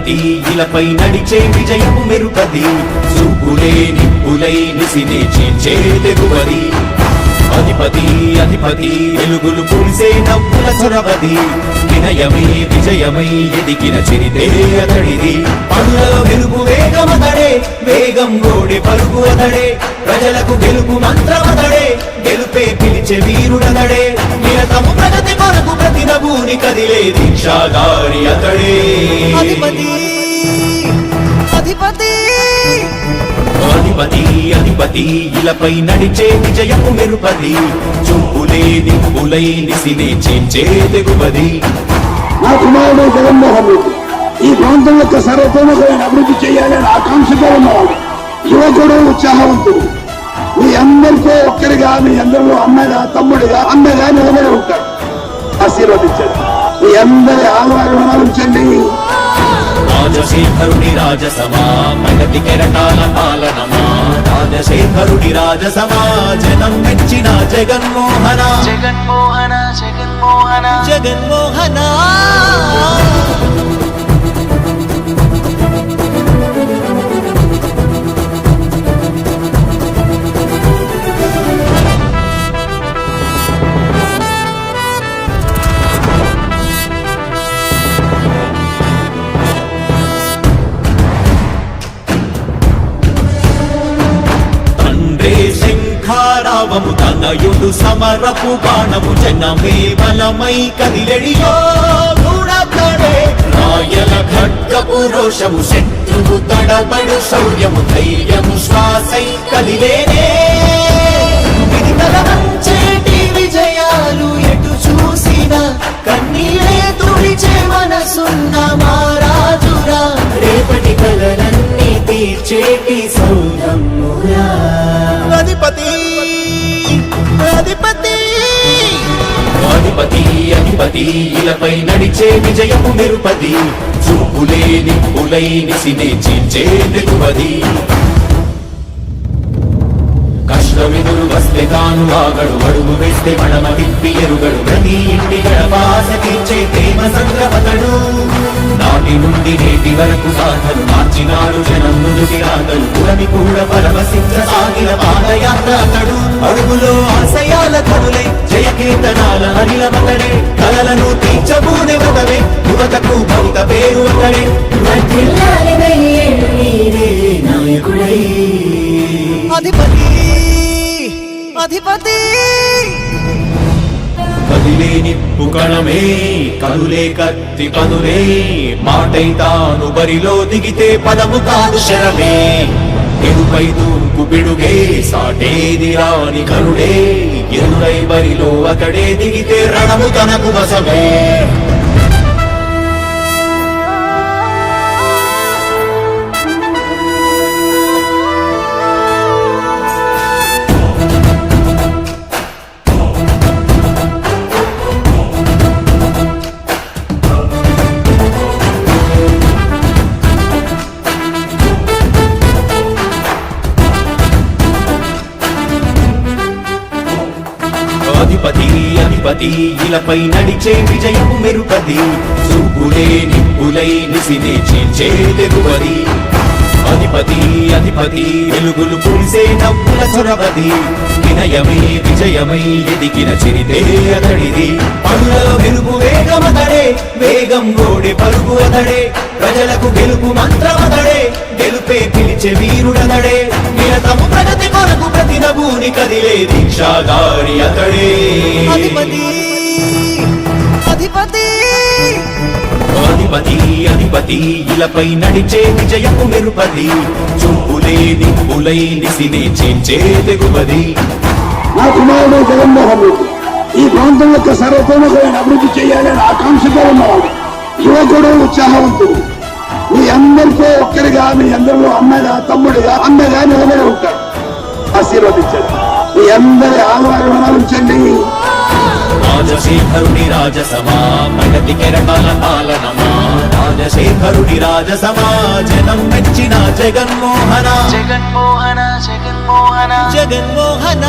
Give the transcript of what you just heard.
అధిపతి ఇలపై నడిచే విజయము మెరుపది చూపులే నిప్పులై నిసినే చీల్చే తెగువది అధిపతి అధిపతి వెలుగులు పూసే నవ్వుల చొరవది వినయమై విజయమై ఎదిగిన చిరితే అతడిది పనులలో వెలుగు వేగమతడే వేగం గోడే పరుగు అతడే ప్రజలకు గెలుపు మంత్రమతడే గెలుపే పిలిచే వీరుడతడే నిరతము ప్రగతి కొరకు ప్రతి నభూని కదిలే దీక్షాగారి అతడే అధిపతి అధిపతి అధిపతి అధిపతి ఇలపై నడిచే విజయము మెరుపది చూపులే నిప్పులై నిసినే చీల్చే తెగువది. నా కుమారుడు జగన్మోహన్ రెడ్డి ఈ ప్రాంతం యొక్క సర్వతోముఖమైన అభివృద్ధి చేయాలని ఆకాంక్షతో ఉన్నవాడు, యువకుడు, ఉత్సాహవంతుడు. మీ అందరితో ఒక్కరిగా, మీ అందరిలో అన్నగా, తమ్ముడిగా, అన్నగా నిలబడి ఉంటాడు. ఆశీర్వదించండి. మీ అందరి ఆదరణ ఉంచండి. రాజశేఖరుడి రాజసమా ప్రగతి కెరటాల పాలనమా రాజశేఖరుడి రాజసమా జనం మెచ్చిన జగన్మోహన జగన్మోహన జగన్మోహన జగన్మోహన శంఖారావము తనయుడు సమరపు బాణము జనమే బలమై కదిలెడియో గూడతడే రాయల ఖడ్గపు రోషము శత్రువు తడబడు శౌర్యము ధైర్యము శ్వాసై కదిలేనే విడితలవంచేటి విజయాలు ఎటు చూసినా కన్నీరే తుడిచే మనసున్న మారాజురా రేపటి కలలన్నీ తీర్చేటి సౌరమ్మురా అధిపతి అధిపతి అధిపతి అధిపతి ఇలపై నడిచే విజయము మెరుపది చూపులే నిప్పులై నిసినే చీల్చే తెగువది కష్టమిదురు వస్తే తాను ఆగడు అడుగు వేస్తే మడమ విప్పి ఎరుగడు ప్రతి ఇంటి గడపాస తీర్చే ప్రేమ సంద్రపతడు నాటి నుండి నేటి వరకు సాధలు మార్చినాడు జనం నుదుటి రాగలు పురమి కూడా పరవశించ సాగిన పాదయాత్ర అతడు అడుగులో ఆశయాల కనులై జయకీర్తనాల అనిలమతడే కలలను తీర్చబూనే వదవే యువతకు భౌత పేరు అతడే నాయకుడై అధిపతి అధిపతి కదిలే నిప్పు కణమే కనులే కత్తి పనులే మాటై తాను బరిలో దిగితే పదము కాదు శరమే ఎదుపై దూకు పిడుగే సాటేది రాని కరుడే ఎదురై బరిలో అతడే దిగితే రణము తనకు వసమే అధిపతి అధిపతి ఇలపై నడిచే విజయము మెరుపది చూపులే నిప్పులై నిసినే చీల్చే తెగువది అధిపతి అధిపతి వెలుగులు పూసే నవ్వుల చొరవది వినయమై విజయమై ఎదిగిన చిరితే అతడిది పనులలో వెలుగు వేగమతడే వేగం గోడే పరుగు అతడే ప్రజలకు గెలుపు మంత్రమతడే గెలుపే పిలిచే వీరుడతడే నిరతము ప్రగతి కొరకు ప్రతి నభూని కదిలే దీక్షాగారి అతడే అధిపతి అధిపతి అధిపతి అధిపతి ఇలపై నడిచే విజయము మెరుపది చూపులే నిప్పులై నిసినే చీల్చే తెగువది. నా కుమారుడు జగన్మోహన్ రెడ్డి ఈ ప్రాంతం యొక్క సర్వతోముఖమైన అభివృద్ధి చేయాలని ఆకాంక్షతో ఉన్నవాడు, యువకుడు, ఉత్సాహవంతుడు. మీ అందరితో ఒక్కరిగా, మీ అందరిలో అన్నగా, తమ్ముడిగా, అన్నగా నిలబడి ఉంటాడు. ఆశీర్వదించండి. మీ అందరి ఆదరణ ఉంచండి. రాజశేఖరుడి రాజసమా ప్రగతి కెరటాల పాలనమా రాజశేఖరుడి రాజసమా జనం మెచ్చిన జగన్మోహన జగన్మోహన జగన్మోహన జగన్మోహన